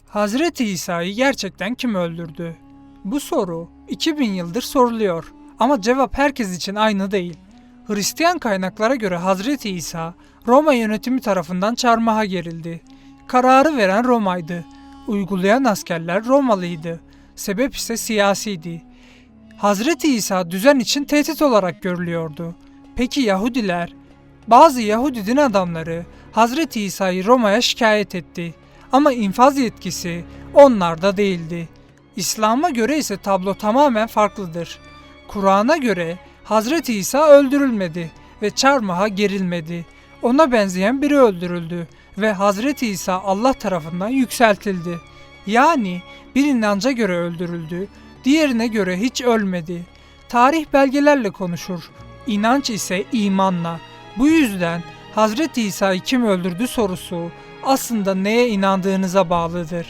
Hazreti İsa'yı gerçekten kim öldürdü? Bu soru 2000 yıldır soruluyor ama cevap herkes için aynı değil. Hristiyan kaynaklara göre Hazreti İsa Roma yönetimi tarafından çarmıha gerildi. Kararı veren Roma'ydı. Uygulayan askerler Romalıydı. Sebep ise siyasiydi. Hazreti İsa düzen için tehdit olarak görülüyordu. Peki Yahudiler? Bazı Yahudi din adamları Hazreti İsa'yı Roma'ya şikayet etti. Ama infaz yetkisi onlarda değildi. İslam'a göre ise tablo tamamen farklıdır. Kur'an'a göre Hazreti İsa öldürülmedi ve çarmıha gerilmedi. Ona benzeyen biri öldürüldü ve Hazreti İsa Allah tarafından yükseltildi. Yani bir inanca göre öldürüldü, diğerine göre hiç ölmedi. Tarih belgelerle konuşur, inanç ise imanla. Bu yüzden Hazreti İsa'yı kim öldürdü sorusu aslında neye inandığınıza bağlıdır.